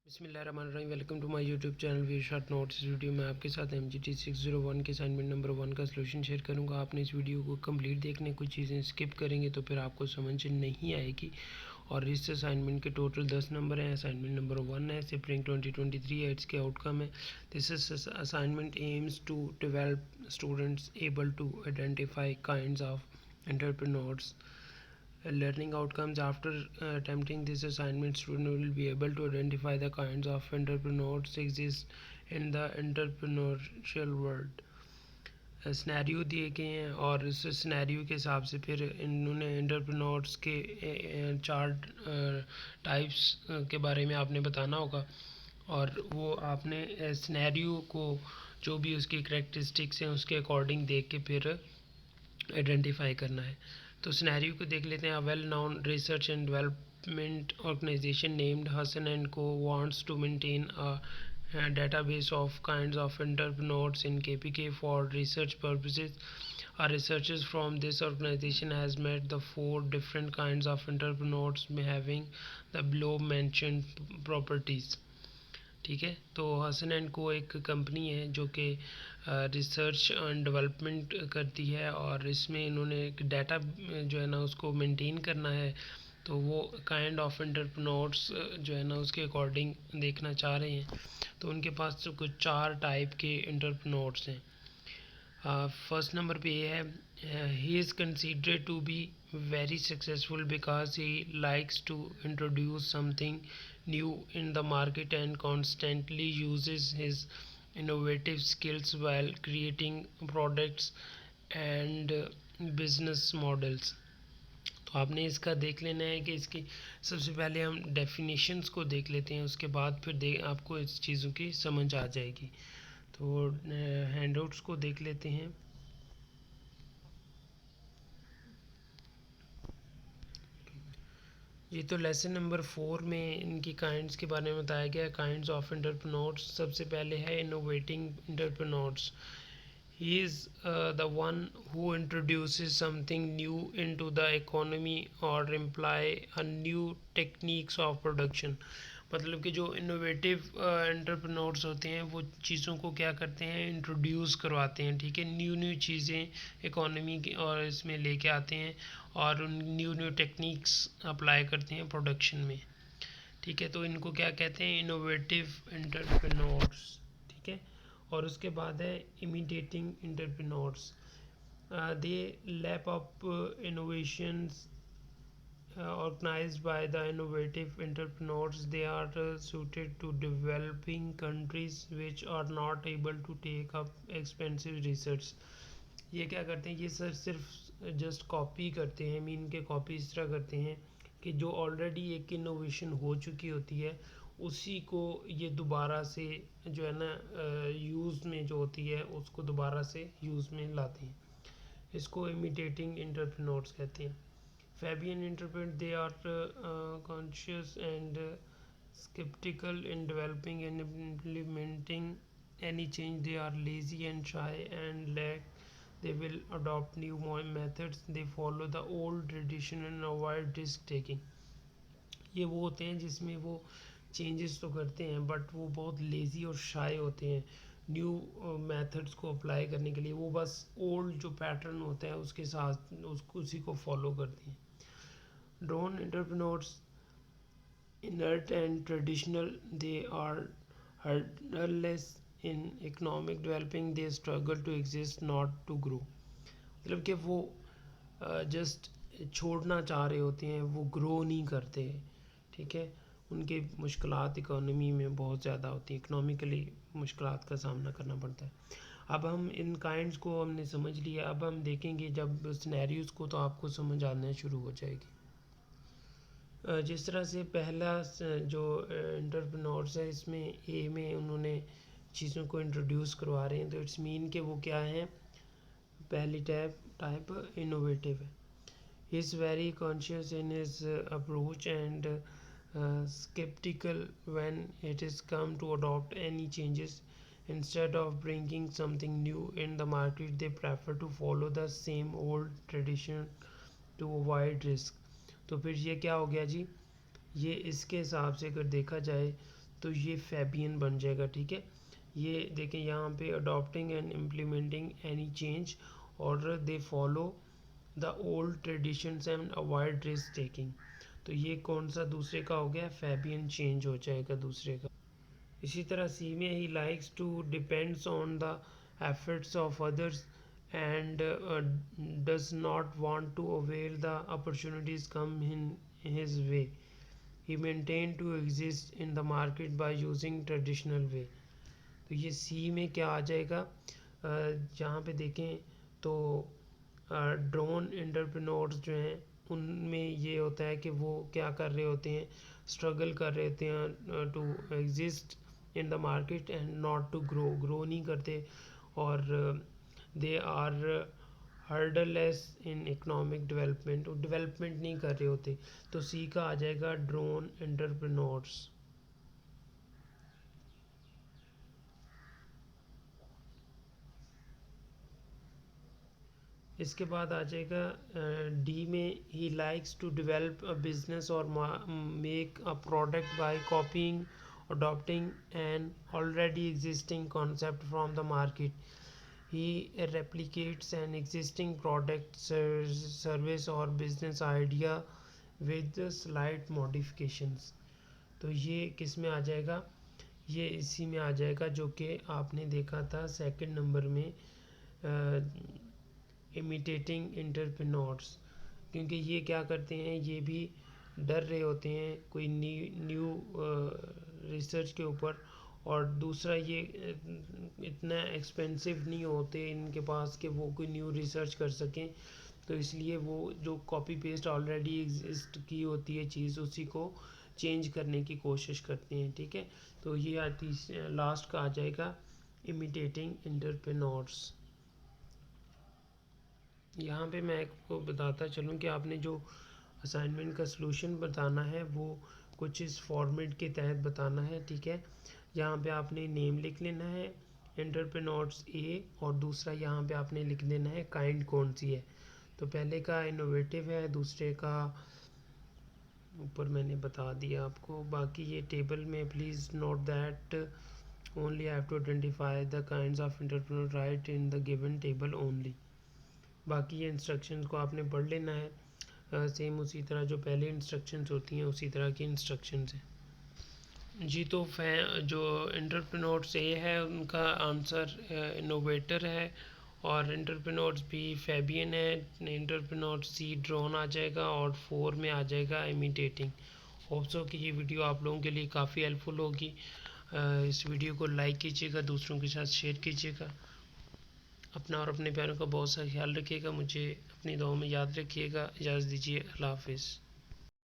बिस्मिल्लाहिर्रहमानिर्रहीम। Welcome to my YouTube channel V short notes. इस video में आपके साथ MGT 601 के असाइनमेंट नंबर 1 का सलूशन शेयर करूंगा। आपने इस वीडियो को कंप्लीट देखने, कुछ चीज़ें स्किप करेंगे तो फिर आपको समझ नहीं आएगी। और इस असाइनमेंट के टोटल 10 नंबर हैं। असाइनमेंट नंबर 1 है, स्प्रिंग 2023 है, इसके आउटकम है। This is assignment aims to develop students able to identify kinds of entrepreneurs. Learning outcomes. After attempting this assignment, student will be able to identify the kinds of entrepreneurs exist in the entrepreneurial world. Scenario दिए गए हैं और इस scenario के हिसाब से फिर इन्होंने एंटरप्रेन्योर्स के चार टाइप्स के बारे में आपने बताना होगा। और वो आपने सिनेरियो को जो भी उसकी करैक्टरिस्टिक्स हैं उसके अकॉर्डिंग देख के फिर आइडेंटिफाई करना है। तो सिनेरियो को देख लेते हैं। Well known research and development organization named Hasan and co wants to maintain a database of kinds of entrepreneurs in KPK for research purposes. Our researchers from this organization has met the 4 different kinds of entrepreneurs having the below mentioned properties. ठीक है, तो Hasan and को एक company है जो कि research and development करती है और इसमें इन्होंने एक डाटा जो है ना उसको मेंटेन करना है। तो वो काइंड ऑफ एंटरप्रेन्योर्स जो है ना उसके अकॉर्डिंग देखना चाह रहे हैं। तो उनके पास तो कुछ 4 टाइप के एंटरप्रेन्योर्स हैं। फर्स्ट नंबर पे ये है, he is considered to be very successful because he likes to introduce something new in the market and constantly uses his innovative skills while creating products and business models. तो आपने इसका देख लेना है कि इसकी सबसे पहले हम डेफिनेशंस को देख लेते हैं, उसके बाद फिर आपको इस चीज़ों की समझ आ जाएगी। तो हैंडआउट्स को देख लेते हैं। ये तो लेसन नंबर 4 में इनकी काइंड्स के बारे में बताया गया है। काइंड्स ऑफ एंटरप्रेन्योर्स, सबसे पहले है innovating entrepreneurs. He is the one who introduces something new into the economy or imply a new techniques of production. मतलब कि जो इनोवेटिव एंटरप्रेन्योर्स होते हैं वो चीज़ों को क्या करते हैं, इंट्रोड्यूस करवाते हैं। ठीक है, न्यू चीज़ें इकोनॉमी की और इसमें लेके आते हैं और उन न्यू टेक्निक्स अप्लाई करते हैं प्रोडक्शन में। ठीक है, तो इनको क्या कहते हैं, इनोवेटिव एंटरप्रेन्योर्स। ठीक है, और उसके बाद है imitating entrepreneurs. They lap up innovations organized by the innovative entrepreneurs. They are suited to developing countries which are not able to take up expensive research. ये क्या करते हैं, ये सर सिर्फ जस्ट कॉपी करते हैं। मीन के कॉपी इस तरह करते हैं कि जो ऑलरेडी एक इनोवेशन हो चुकी होती है उसी को ये दोबारा से जो है ना यूज़ में जो होती है उसको दोबारा से यूज़ में लाते हैं। इसको इमिटेटिंग एंटरप्रेन्योर्स कहते हैं. Fabian interpret they are conscious and skeptical in developing and implementing any change. They are lazy and shy and lack. They will adopt new methods. They follow the old tradition and avoid risk taking. ये वो होते हैं जिसमें वो changes तो करते हैं but वो बहुत लेज़ी और शाय होते हैं न्यू मेथड्स को अप्लाई करने के लिए। वो बस ओल्ड जो पैटर्न होता है उसके साथ उसी को फॉलो करते हैं. Drone entrepreneurs, inert and traditional, they are hurdleless in economic developing. They struggle to exist, not to grow. मतलब कि वो जस्ट छोड़ना चाह रहे होते हैं, वो ग्रो नहीं करते. ठीक है, उनके मुश्किलात इकोनॉमी में बहुत ज़्यादा होती है, इकोनॉमिकली मुश्किलात का सामना करना पड़ता है. अब हम इन काइंड्स को हमने समझ लिया. अब हम देखेंगे जब सिनेरियोज़ को तो आपको समझ आना शुरू हो जाएगी. जिस तरह से पहला जो एंटरप्रेन्योर्स है इसमें ए में उन्होंने चीज़ों को इंट्रोड्यूस करवा रहे हैं. तो इट्स मीन कि वो क्या है, पहली टाइप इनोवेटिव है. He is very conscious in his approach and skeptical when it is come to adopt any changes. Instead of bringing something new in the market, they prefer to follow the same old tradition to avoid risk. तो फिर ये क्या हो गया जी, ये इसके हिसाब से अगर देखा जाए तो ये फैबियन बन जाएगा, ठीक है। ये देखें यहाँ पे adopting and implementing any change और they follow the old traditions and avoid risk taking. तो ये कौन सा दूसरे का हो गया, फैबियन चेंज हो जाएगा दूसरे का। इसी तरह सी में he likes to depends on the efforts of others and does not want to avail the opportunities come in his way. He maintained to exist in the market by using traditional way. तो ये सी में क्या आ जाएगा, जहाँ पे देखें तो drone entrepreneurs जो हैं उनमें ये होता है कि वो क्या कर रहे होते हैं, स्ट्रगल कर रहे होते हैं to exist in the market and not to grow नहीं करते, और they are hurdles in economic development, development नहीं कर रहे होते। तो सी का आ जाएगा ड्रोन एंटरप्रेन्योर्स। इसके बाद आ जाएगा डी में, he likes to develop a business और make a product by copying adopting an already existing concept from the market. He replicates an existing product, service or business idea with slight modifications. तो ये किस में आ जाएगा, ये इसी में आ जाएगा जो कि आपने देखा था सेकंड नंबर में, इमिटेटिंग एंटरप्रेन्योर्स। क्योंकि ये क्या करते हैं, ये भी डर रहे होते हैं कोई न्यू रिसर्च के ऊपर, और दूसरा ये इतना एक्सपेंसिव नहीं होते इनके पास कि वो कोई न्यू रिसर्च कर सकें। तो इसलिए वो जो कॉपी पेस्ट ऑलरेडी एग्जिस्ट की होती है चीज़, उसी को चेंज करने की कोशिश करते हैं, ठीक है। तो ये आती लास्ट का आ जाएगा इमिटेटिंग एंटरप्रेन्योर्स। यहाँ पे मैं आपको बताता चलूँ कि आपने जो असाइनमेंट का सलूशन बताना है वो कुछ इस फॉर्मेट के तहत बताना है, ठीक है। यहाँ पे आपने नेम लिख लेना है एंटरप्रेन्योर्स ए, और दूसरा यहाँ पे आपने लिख देना है काइंड कौन सी है। तो पहले का इनोवेटिव है, दूसरे का ऊपर मैंने बता दिया आपको। बाकी ये टेबल में please note that only have to identify the kinds of entrepreneur right in the given table only. बाकी ये इंस्ट्रक्शंस को आपने पढ़ लेना है, सेम उसी तरह जो पहले इंस्ट्रक्शंस होती हैं उसी तरह की इंस्ट्रक्शंस हैं जी। तो जो एंटरप्रेन्योर्स ए है उनका आंसर इनोवेटर है, और एंटरप्रेन्योर्स बी फैबियन है, एंटरप्रेन्योर्स सी ड्रोन आ जाएगा, और 4 में आ जाएगा इमिटेटिंग। होप्स हो कि ये वीडियो आप लोगों के लिए काफ़ी हेल्पफुल होगी। इस वीडियो को लाइक कीजिएगा, दूसरों के साथ शेयर कीजिएगा। अपना और अपने प्यारों का बहुत सा ख्याल रखिएगा, मुझे अपनी दुआओं में याद रखिएगा। इजाज़त दीजिए, अल्लाह हाफिज़।